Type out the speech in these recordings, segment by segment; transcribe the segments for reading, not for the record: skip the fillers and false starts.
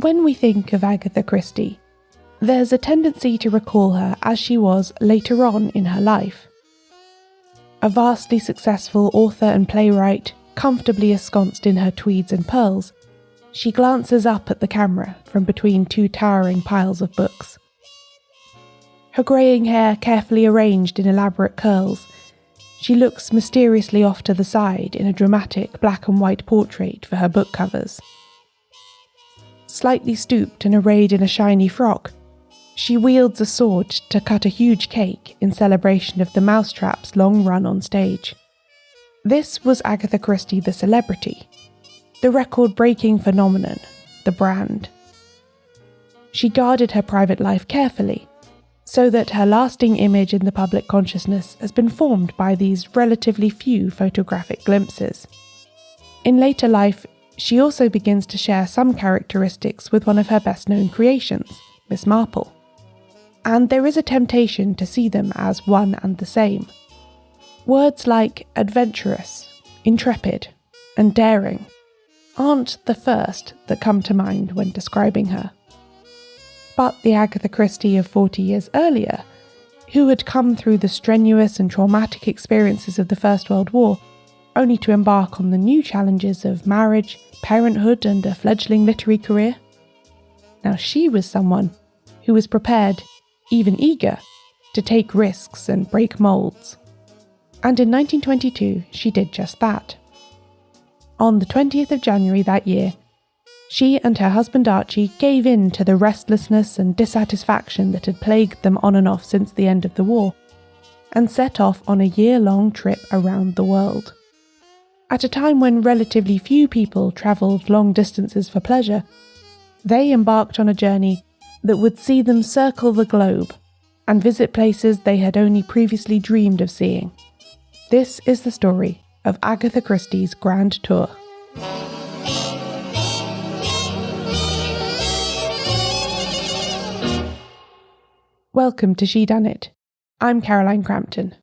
When we think of Agatha Christie, there's a tendency to recall her as she was later on in her life. A vastly successful author and playwright, comfortably ensconced in her tweeds and pearls, she glances up at the camera from between two towering piles of books. Her greying hair carefully arranged in elaborate curls, she looks mysteriously off to the side in a dramatic black and white portrait for her book covers. Slightly stooped and arrayed in a shiny frock, she wields a sword to cut a huge cake in celebration of the Mousetrap's long run on stage. This was Agatha Christie the celebrity, the record-breaking phenomenon, the brand. She guarded her private life carefully, so that her lasting image in the public consciousness has been formed by these relatively few photographic glimpses. In later life, she also begins to share some characteristics with one of her best-known creations, Miss Marple. And there is a temptation to see them as one and the same. Words like adventurous, intrepid, and daring aren't the first that come to mind when describing her. But the Agatha Christie of 40 years earlier, who had come through the strenuous and traumatic experiences of the First World War, only to embark on the new challenges of marriage, parenthood, and a fledgling literary career. Now she was someone who was prepared, even eager, to take risks and break moulds. And in 1922, she did just that. On the 20th of January that year, she and her husband Archie gave in to the restlessness and dissatisfaction that had plagued them on and off since the end of the war, and set off on a year-long trip around the world. At a time when relatively few people travelled long distances for pleasure, they embarked on a journey that would see them circle the globe and visit places they had only previously dreamed of seeing. This is the story of Agatha Christie's Grand Tour. Welcome to She Done It. I'm Caroline Crampton.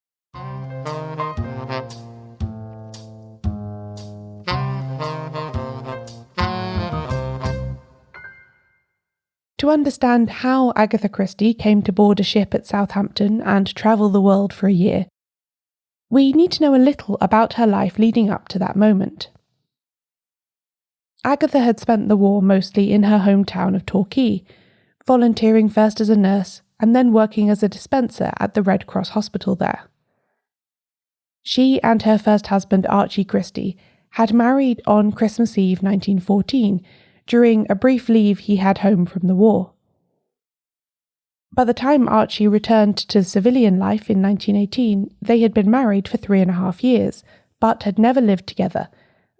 To understand how Agatha Christie came to board a ship at Southampton and travel the world for a year, we need to know a little about her life leading up to that moment. Agatha had spent the war mostly in her hometown of Torquay, volunteering first as a nurse and then working as a dispenser at the Red Cross hospital there. She and her first husband Archie Christie had married on Christmas Eve 1914, during a brief leave he had home from the war. By the time Archie returned to civilian life in 1918, they had been married for 3.5 years, but had never lived together,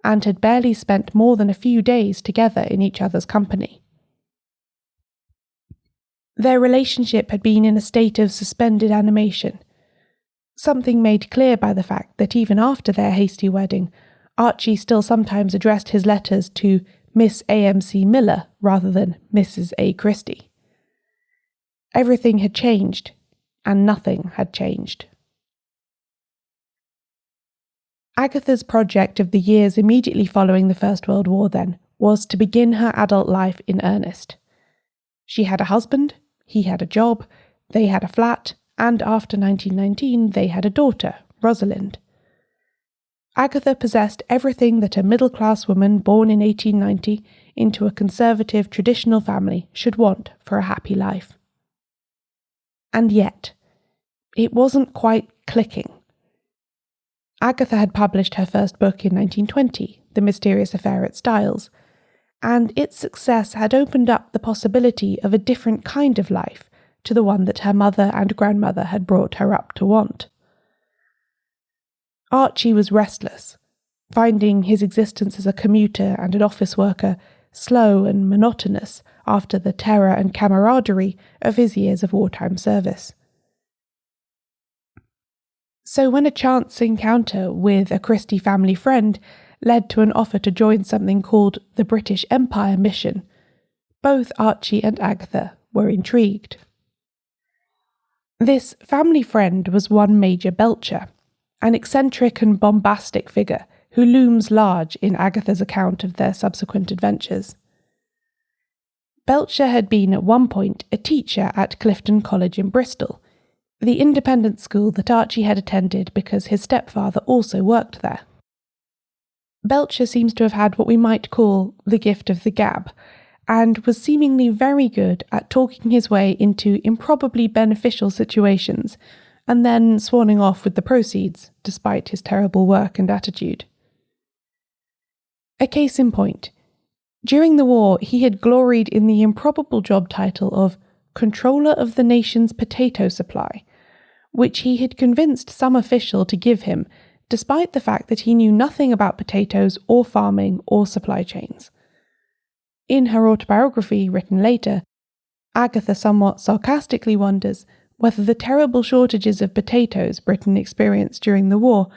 and had barely spent more than a few days together in each other's company. Their relationship had been in a state of suspended animation, something made clear by the fact that even after their hasty wedding, Archie still sometimes addressed his letters to Miss A.M.C. Miller rather than Mrs. A. Christie. Everything had changed, and nothing had changed. Agatha's project of the years immediately following the First World War, then, was to begin her adult life in earnest. She had a husband, he had a job, they had a flat, and after 1919 they had a daughter, Rosalind. Agatha possessed everything that a middle-class woman born in 1890 into a conservative traditional family should want for a happy life. And yet, it wasn't quite clicking. Agatha had published her first book in 1920, The Mysterious Affair at Styles, and its success had opened up the possibility of a different kind of life to the one that her mother and grandmother had brought her up to want. Archie was restless, finding his existence as a commuter and an office worker slow and monotonous after the terror and camaraderie of his years of wartime service. So when a chance encounter with a Christie family friend led to an offer to join something called the British Empire Mission, both Archie and Agatha were intrigued. This family friend was one Major Belcher, an eccentric and bombastic figure who looms large in Agatha's account of their subsequent adventures. Belcher had been at one point a teacher at Clifton College in Bristol, the independent school that Archie had attended because his stepfather also worked there. Belcher seems to have had what we might call the gift of the gab, and was seemingly very good at talking his way into improbably beneficial situations, and then swanning off with the proceeds, despite his terrible work and attitude. A case in point. During the war, he had gloried in the improbable job title of Controller of the Nation's Potato Supply, which he had convinced some official to give him, despite the fact that he knew nothing about potatoes or farming or supply chains. In her autobiography, written later, Agatha somewhat sarcastically wonders whether the terrible shortages of potatoes Britain experienced during the war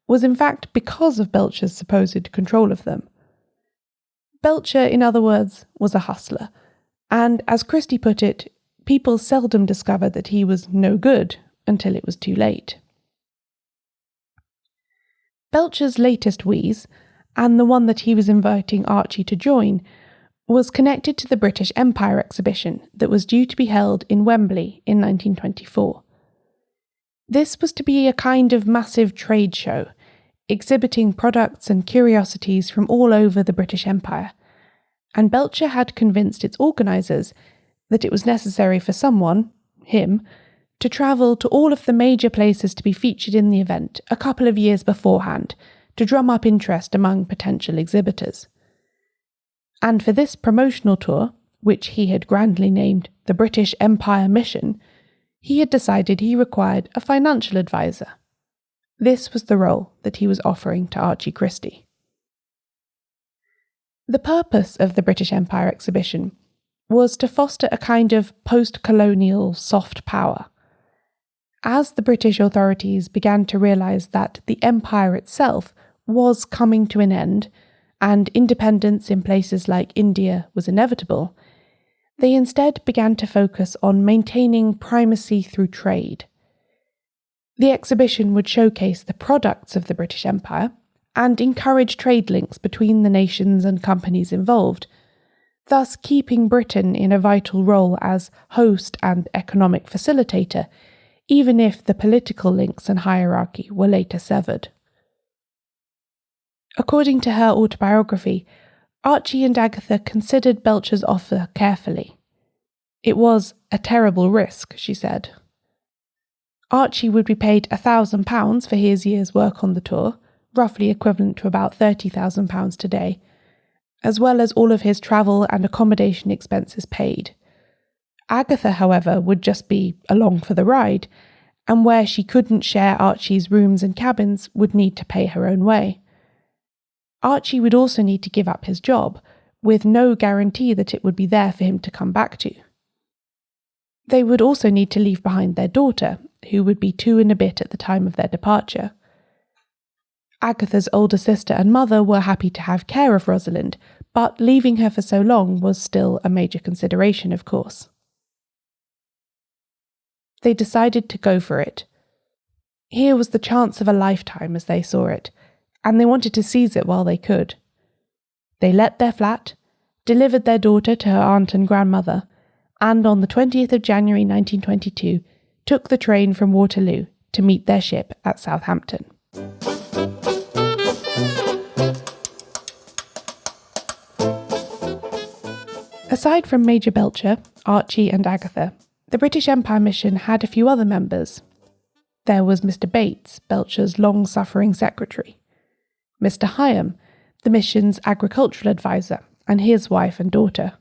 was in fact because of Belcher's supposed control of them. Belcher, in other words, was a hustler, and as Christie put it, people seldom discovered that he was no good until it was too late. Belcher's latest wheeze, and the one that he was inviting Archie to join, was connected to the British Empire exhibition that was due to be held in Wembley in 1924. This was to be a kind of massive trade show, exhibiting products and curiosities from all over the British Empire, and Belcher had convinced its organisers that it was necessary for someone, him, to travel to all of the major places to be featured in the event a couple of years beforehand to drum up interest among potential exhibitors. And for this promotional tour, which he had grandly named the British Empire Mission, he had decided he required a financial advisor. This was the role that he was offering to Archie Christie. The purpose of the British Empire exhibition was to foster a kind of post-colonial soft power. As the British authorities began to realise that the empire itself was coming to an end, and independence in places like India was inevitable, they instead began to focus on maintaining primacy through trade. The exhibition would showcase the products of the British Empire and encourage trade links between the nations and companies involved, thus keeping Britain in a vital role as host and economic facilitator, even if the political links and hierarchy were later severed. According to her autobiography, Archie and Agatha considered Belcher's offer carefully. It was a terrible risk, she said. Archie would be paid £1,000 for his year's work on the tour, roughly equivalent to about £30,000 today, as well as all of his travel and accommodation expenses paid. Agatha, however, would just be along for the ride, and where she couldn't share Archie's rooms and cabins would need to pay her own way. Archie would also need to give up his job, with no guarantee that it would be there for him to come back to. They would also need to leave behind their daughter, who would be 2 and a bit at the time of their departure. Agatha's older sister and mother were happy to have care of Rosalind, but leaving her for so long was still a major consideration, of course. They decided to go for it. Here was the chance of a lifetime as they saw it, and they wanted to seize it while they could. They let their flat, delivered their daughter to her aunt and grandmother, and on the 20th of January 1922 took the train from Waterloo to meet their ship at Southampton. Aside from Major Belcher, Archie and Agatha, the British Empire Mission had a few other members. There was Mr. Bates, Belcher's long-suffering secretary, Mr. Hyam, the mission's agricultural advisor, and his wife and daughter.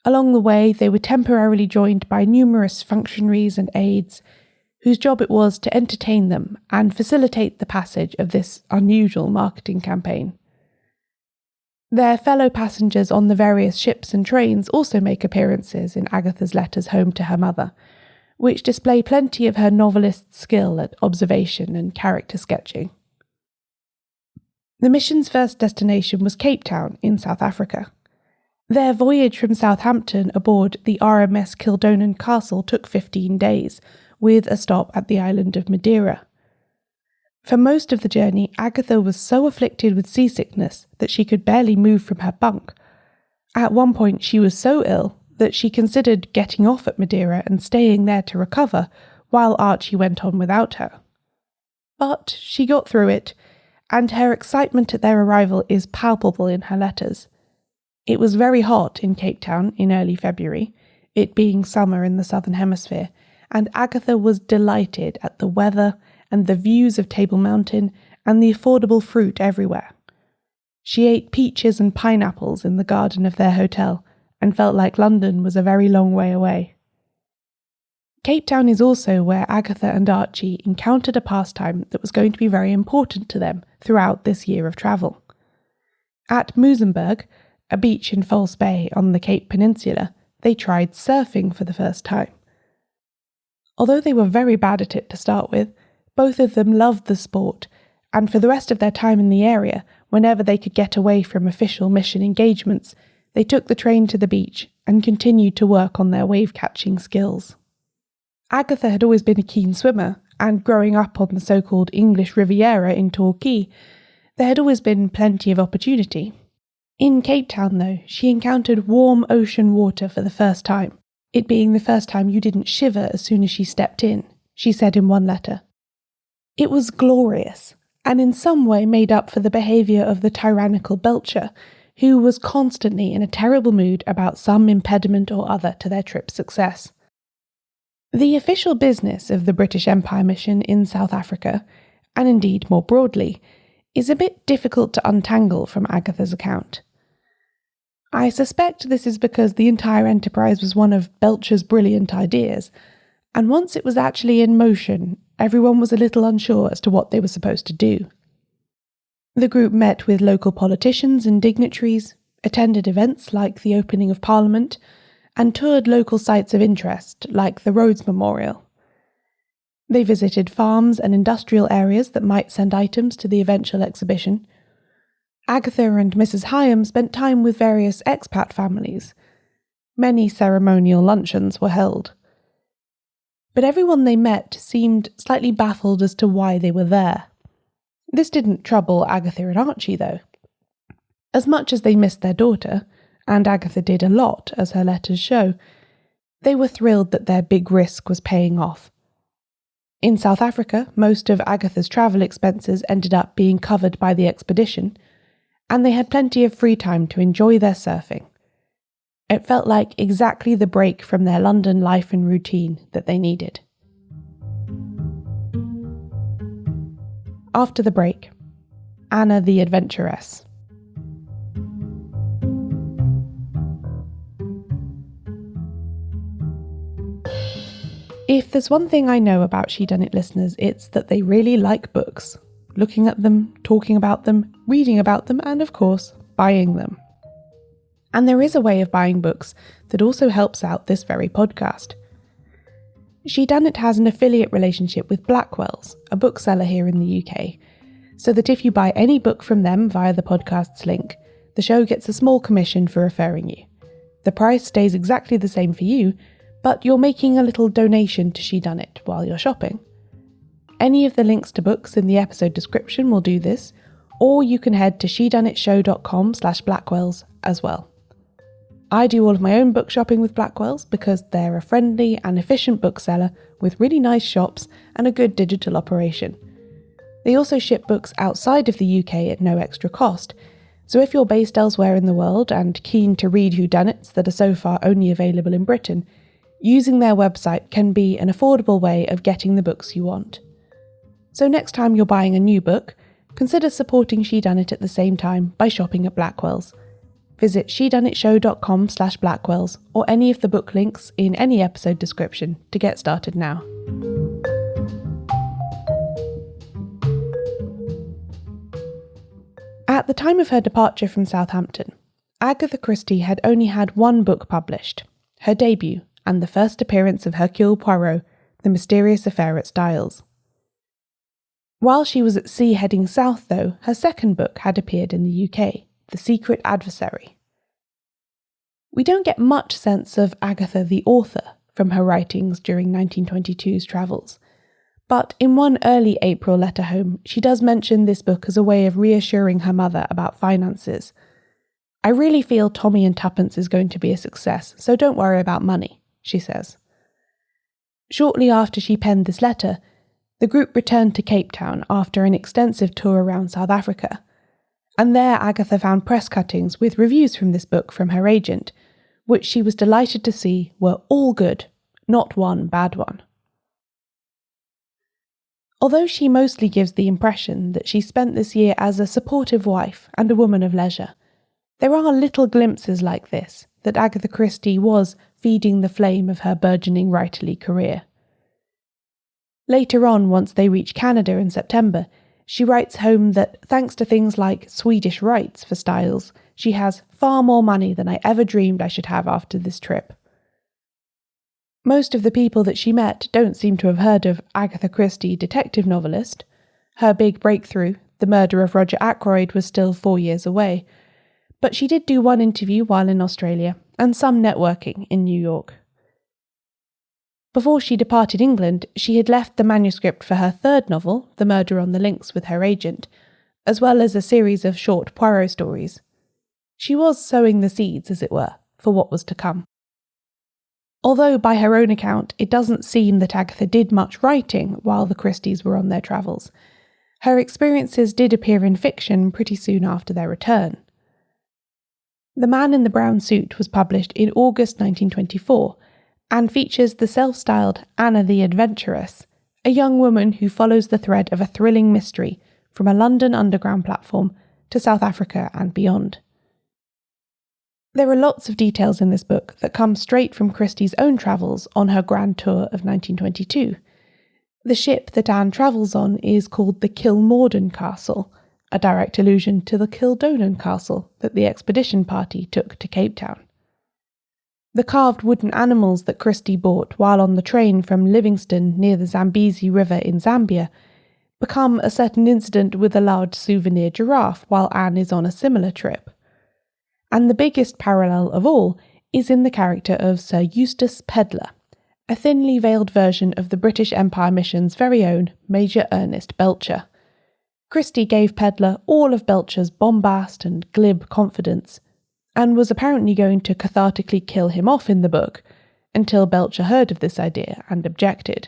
Along the way, they were temporarily joined by numerous functionaries and aides, whose job it was to entertain them and facilitate the passage of this unusual marketing campaign. Their fellow passengers on the various ships and trains also make appearances in Agatha's letters home to her mother, which display plenty of her novelist's skill at observation and character sketching. The mission's first destination was Cape Town in South Africa. Their voyage from Southampton aboard the RMS Kildonan Castle took 15 days, with a stop at the island of Madeira. For most of the journey, Agatha was so afflicted with seasickness that she could barely move from her bunk, At one point, she was so ill that she considered getting off at Madeira and staying there to recover while Archie went on without her. But she got through it, and her excitement at their arrival is palpable in her letters. It was very hot in Cape Town in early February, it being summer in the Southern Hemisphere, and Agatha was delighted at the weather and the views of Table Mountain and the affordable fruit everywhere. She ate peaches and pineapples in the garden of their hotel and felt like London was a very long way away. Cape Town is also where Agatha and Archie encountered a pastime that was going to be very important to them throughout this year of travel. At Muizenberg, a beach in False Bay on the Cape Peninsula, they tried surfing for the first time. Although they were very bad at it to start with, both of them loved the sport, and for the rest of their time in the area, whenever they could get away from official mission engagements, they took the train to the beach and continued to work on their wave-catching skills. Agatha had always been a keen swimmer, and growing up on the so-called English Riviera in Torquay, there had always been plenty of opportunity. In Cape Town, though, she encountered warm ocean water for the first time, it being the first time you didn't shiver as soon as she stepped in, she said in one letter. It was glorious, and in some way made up for the behaviour of the tyrannical Belcher, who was constantly in a terrible mood about some impediment or other to their trip's success. The official business of the British Empire mission in South Africa, and indeed more broadly, is a bit difficult to untangle from Agatha's account. I suspect this is because the entire enterprise was one of Belcher's brilliant ideas, and once it was actually in motion, everyone was a little unsure as to what they were supposed to do. The group met with local politicians and dignitaries, attended events like the opening of Parliament, and toured local sites of interest like the Rhodes Memorial. They visited farms and industrial areas that might send items to the eventual exhibition. Agatha and Mrs. Hyam spent time with various expat families. Many ceremonial luncheons were held. But everyone they met seemed slightly baffled as to why they were there. This didn't trouble Agatha and Archie, though. As much as they missed their daughter, and Agatha did a lot, as her letters show, they were thrilled that their big risk was paying off. In South Africa, most of Agatha's travel expenses ended up being covered by the expedition, and they had plenty of free time to enjoy their surfing. It felt like exactly the break from their London life and routine that they needed. After the break, Anna the Adventuress. If there's one thing I know about Shedunnit listeners, it's that they really like books. Looking at them, talking about them, reading about them, and of course, buying them. And there is a way of buying books that also helps out this very podcast. Shedunnit has an affiliate relationship with Blackwell's, a bookseller here in the UK, so that if you buy any book from them via the podcast's link, the show gets a small commission for referring you. The price stays exactly the same for you, but you're making a little donation to Shedunnit while you're shopping. Any of the links to books in the episode description will do this, or you can head to shedunnitshow.com/Blackwells as well. I do all of my own book shopping with Blackwells because they're a friendly and efficient bookseller with really nice shops and a good digital operation. They also ship books outside of the UK at no extra cost, so if you're based elsewhere in the world and keen to read whodunits that are so far only available in Britain, using their website can be an affordable way of getting the books you want. So next time you're buying a new book, consider supporting Shedunnit at the same time by shopping at Blackwell's. Visit shedunnitshow.com/Blackwells or any of the book links in any episode description to get started now. At the time of her departure from Southampton, Agatha Christie had only had one book published, her debut and the first appearance of Hercule Poirot, The Mysterious Affair at Styles. While she was at sea heading south, though, her second book had appeared in the UK, The Secret Adversary. We don't get much sense of Agatha the author from her writings during 1922's travels, but in one early April letter home, she does mention this book as a way of reassuring her mother about finances. I really feel Tommy and Tuppence is going to be a success, so don't worry about money, she says. Shortly after she penned this letter, the group returned to Cape Town after an extensive tour around South Africa, and there Agatha found press cuttings with reviews from this book from her agent, which she was delighted to see were all good, not one bad one. Although she mostly gives the impression that she spent this year as a supportive wife and a woman of leisure, there are little glimpses like this that Agatha Christie was feeding the flame of her burgeoning writerly career. Later on, once they reach Canada in September, she writes home that thanks to things like Swedish rights for Styles, she has far more money than I ever dreamed I should have after this trip. Most of the people that she met don't seem to have heard of Agatha Christie, detective novelist. Her big breakthrough, the murder of Roger Ackroyd, was still 4 years away, but she did do one interview while in Australia and some networking in New York. Before she departed England, she had left the manuscript for her third novel, The Murder on the Links, with her agent, as well as a series of short Poirot stories. She was sowing the seeds, as it were, for what was to come. Although, by her own account, it doesn't seem that Agatha did much writing while the Christies were on their travels, her experiences did appear in fiction pretty soon after their return. The Man in the Brown Suit was published in August 1924, and features the self-styled Anna the Adventuress, a young woman who follows the thread of a thrilling mystery from a London underground platform to South Africa and beyond. There are lots of details in this book that come straight from Christie's own travels on her grand tour of 1922. The ship that Anne travels on is called the Kilmorden Castle, a direct allusion to the Kildonan Castle that the expedition party took to Cape Town. The carved wooden animals that Christie bought while on the train from Livingstone near the Zambezi River in Zambia become a certain incident with a large souvenir giraffe while Anne is on a similar trip. And the biggest parallel of all is in the character of Sir Eustace Pedler, a thinly veiled version of the British Empire Mission's very own Major Ernest Belcher. Christie gave Pedler all of Belcher's bombast and glib confidence, and was apparently going to cathartically kill him off in the book, until Belcher heard of this idea and objected.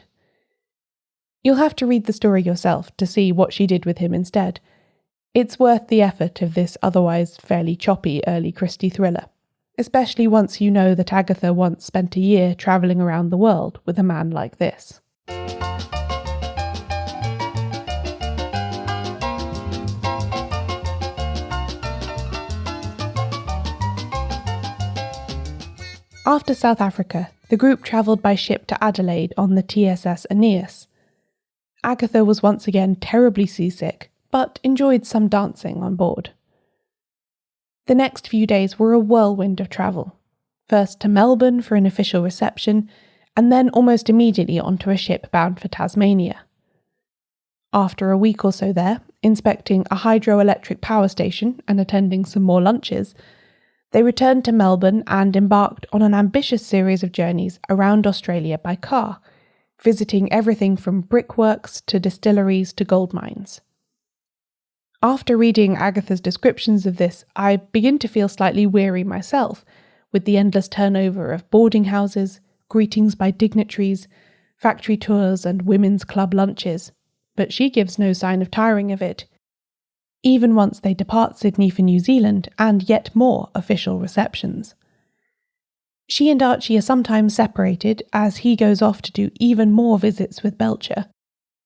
You'll have to read the story yourself to see what she did with him instead. It's worth the effort of this otherwise fairly choppy early Christie thriller, especially once you know that Agatha once spent a year travelling around the world with a man like this. After South Africa, the group travelled by ship to Adelaide on the TSS Aeneas. Agatha was once again terribly seasick, but enjoyed some dancing on board. The next few days were a whirlwind of travel, first to Melbourne for an official reception, and then almost immediately onto a ship bound for Tasmania. After a week or so there, inspecting a hydroelectric power station and attending some more lunches, they returned to Melbourne and embarked on an ambitious series of journeys around Australia by car, visiting everything from brickworks to distilleries to gold mines. After reading Agatha's descriptions of this, I begin to feel slightly weary myself, with the endless turnover of boarding houses, greetings by dignitaries, factory tours and women's club lunches, but she gives no sign of tiring of it, even once they depart Sydney for New Zealand and yet more official receptions. She and Archie are sometimes separated as he goes off to do even more visits with Belcher,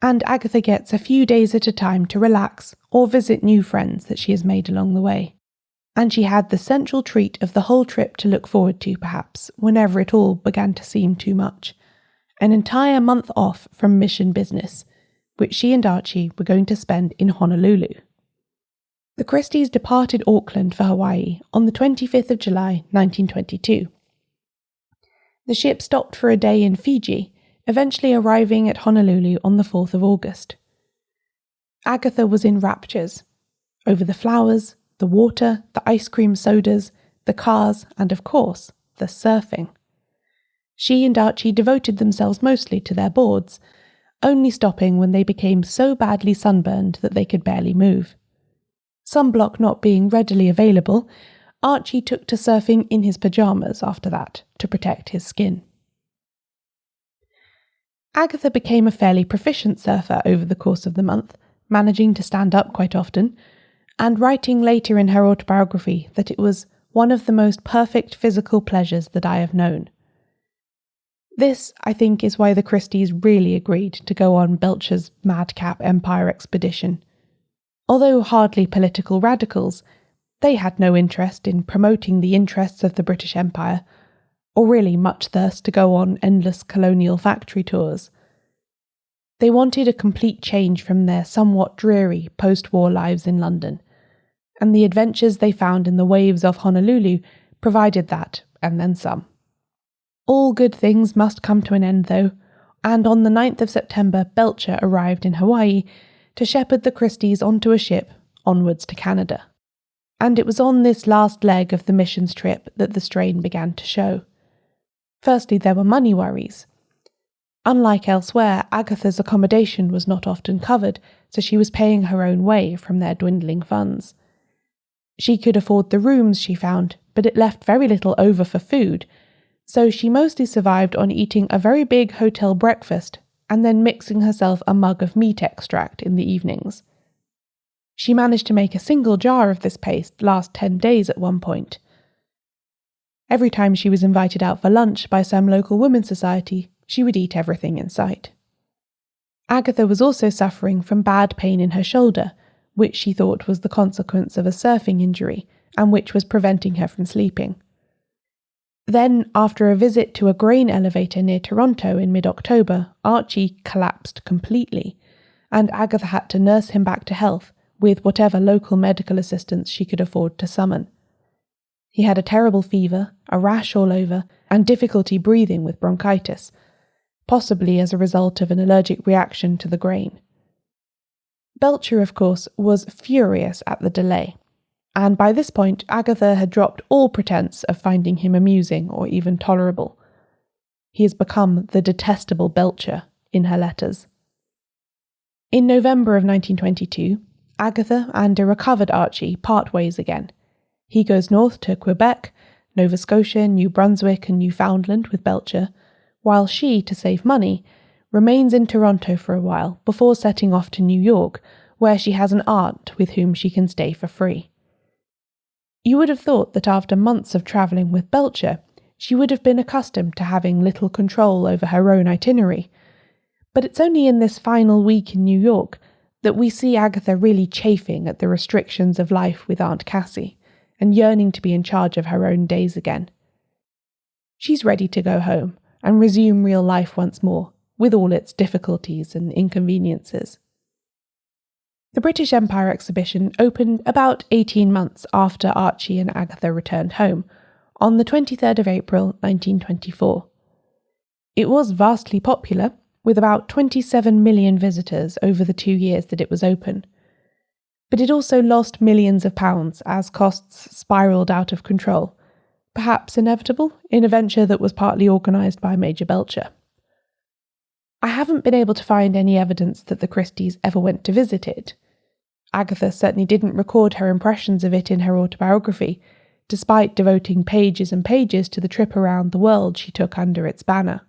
and Agatha gets a few days at a time to relax or visit new friends that she has made along the way. And she had the central treat of the whole trip to look forward to, perhaps, whenever it all began to seem too much. An entire month off from mission business, which she and Archie were going to spend in Honolulu. The Christies departed Auckland for Hawaii on the 25th of July 1922. The ship stopped for a day in Fiji, eventually arriving at Honolulu on the 4th of August. Agatha was in raptures over the flowers, the water, the ice cream sodas, the cars, and of course, the surfing. She and Archie devoted themselves mostly to their boards, only stopping when they became so badly sunburned that they could barely move. Sunblock not being readily available, Archie took to surfing in his pyjamas after that to protect his skin. Agatha became a fairly proficient surfer over the course of the month, managing to stand up quite often, and writing later in her autobiography that it was one of the most perfect physical pleasures that I have known. This, I think, is why the Christies really agreed to go on Belcher's madcap empire expedition. Although hardly political radicals, they had no interest in promoting the interests of the British Empire, or really much thirst to go on endless colonial factory tours. They wanted a complete change from their somewhat dreary post-war lives in London, and the adventures they found in the waves off Honolulu provided that, and then some. All good things must come to an end, though, and on the 9th of September, Belcher arrived in Hawaii to shepherd the Christies onto a ship onwards to Canada. And it was on this last leg of the missions trip that the strain began to show. Firstly, there were money worries. Unlike elsewhere, Agatha's accommodation was not often covered, so she was paying her own way from their dwindling funds. She could afford the rooms she found, but it left very little over for food, so she mostly survived on eating a very big hotel breakfast and then mixing herself a mug of meat extract in the evenings. She managed to make a single jar of this paste last 10 days at one point. Every time she was invited out for lunch by some local women's society, she would eat everything in sight. Agatha was also suffering from bad pain in her shoulder, which she thought was the consequence of a surfing injury and which was preventing her from sleeping. Then, after a visit to a grain elevator near Toronto in mid-October, Archie collapsed completely, and Agatha had to nurse him back to health with whatever local medical assistance she could afford to summon. He had a terrible fever, a rash all over, and difficulty breathing with bronchitis, possibly as a result of an allergic reaction to the grain. Belcher, of course, was furious at the delay, and by this point Agatha had dropped all pretense of finding him amusing or even tolerable. He has become the detestable Belcher in her letters. In November of 1922, Agatha and a recovered Archie part ways again. He goes north to Quebec, Nova Scotia, New Brunswick and Newfoundland with Belcher, while she, to save money, remains in Toronto for a while before setting off to New York, where she has an aunt with whom she can stay for free. You would have thought that after months of travelling with Belcher, she would have been accustomed to having little control over her own itinerary, but it's only in this final week in New York that we see Agatha really chafing at the restrictions of life with Aunt Cassie, and yearning to be in charge of her own days again. She's ready to go home and resume real life once more, with all its difficulties and inconveniences. The British Empire exhibition opened about 18 months after Archie and Agatha returned home, on the 23rd of April 1924. It was vastly popular, with about 27 million visitors over the 2 years that it was open. But it also lost millions of pounds as costs spiralled out of control, perhaps inevitable in a venture that was partly organised by Major Belcher. I haven't been able to find any evidence that the Christies ever went to visit it. Agatha certainly didn't record her impressions of it in her autobiography, despite devoting pages and pages to the trip around the world she took under its banner.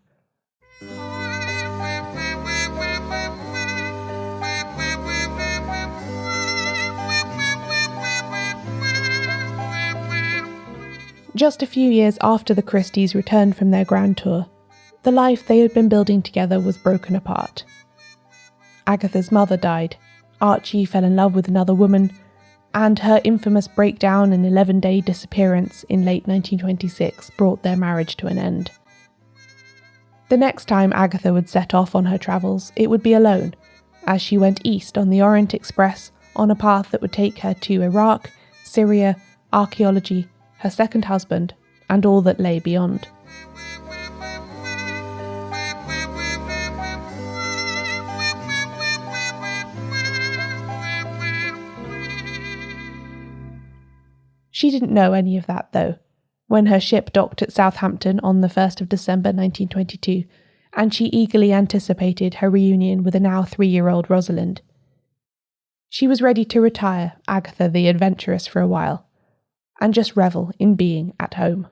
Just a few years after the Christies returned from their grand tour, the life they had been building together was broken apart. Agatha's mother died, Archie fell in love with another woman, and her infamous breakdown and 11-day disappearance in late 1926 brought their marriage to an end. The next time Agatha would set off on her travels, it would be alone, as she went east on the Orient Express on a path that would take her to Iraq, Syria, archaeology, her second husband, and all that lay beyond. She didn't know any of that, though, when her ship docked at Southampton on the 1st of December 1922, and she eagerly anticipated her reunion with a now 3-year-old Rosalind. She was ready to retire, Agatha the adventuress, for a while. and just revel in being at home.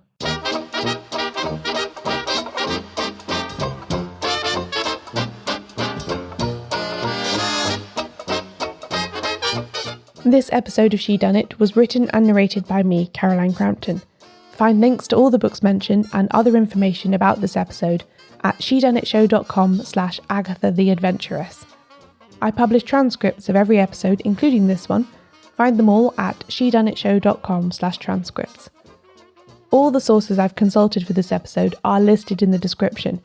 This episode of She Done It was written and narrated by me, Caroline Crampton. Find links to all the books mentioned and other information about this episode at shedoneit.show.com/Agatha the Adventuress. I publish transcripts of every episode, including this one. Find them all at shedoneit.show.com/transcripts. All the sources I've consulted for this episode are listed in the description,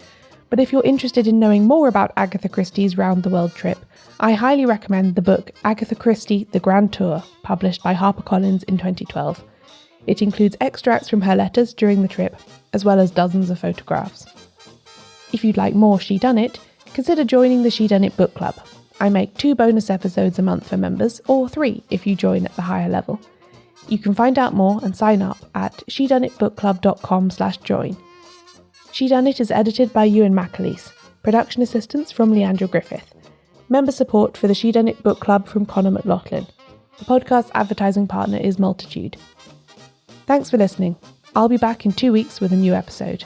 but if you're interested in knowing more about Agatha Christie's round-the-world trip, I highly recommend the book Agatha Christie The Grand Tour, published by HarperCollins in 2012. It includes extracts from her letters during the trip, as well as dozens of photographs. If you'd like more She Done It, consider joining the She Done It book club. I make 2 bonus episodes a month for members, or 3 if you join at the higher level. You can find out more and sign up at shedoneitbookclub.com/join. She Done It is edited by Ewan McAleese, production assistance from Leandra Griffith, member support for the She Done It book club from Connor McLaughlin. The podcast advertising partner is Multitude. Thanks for listening. I'll be back in 2 weeks with a new episode.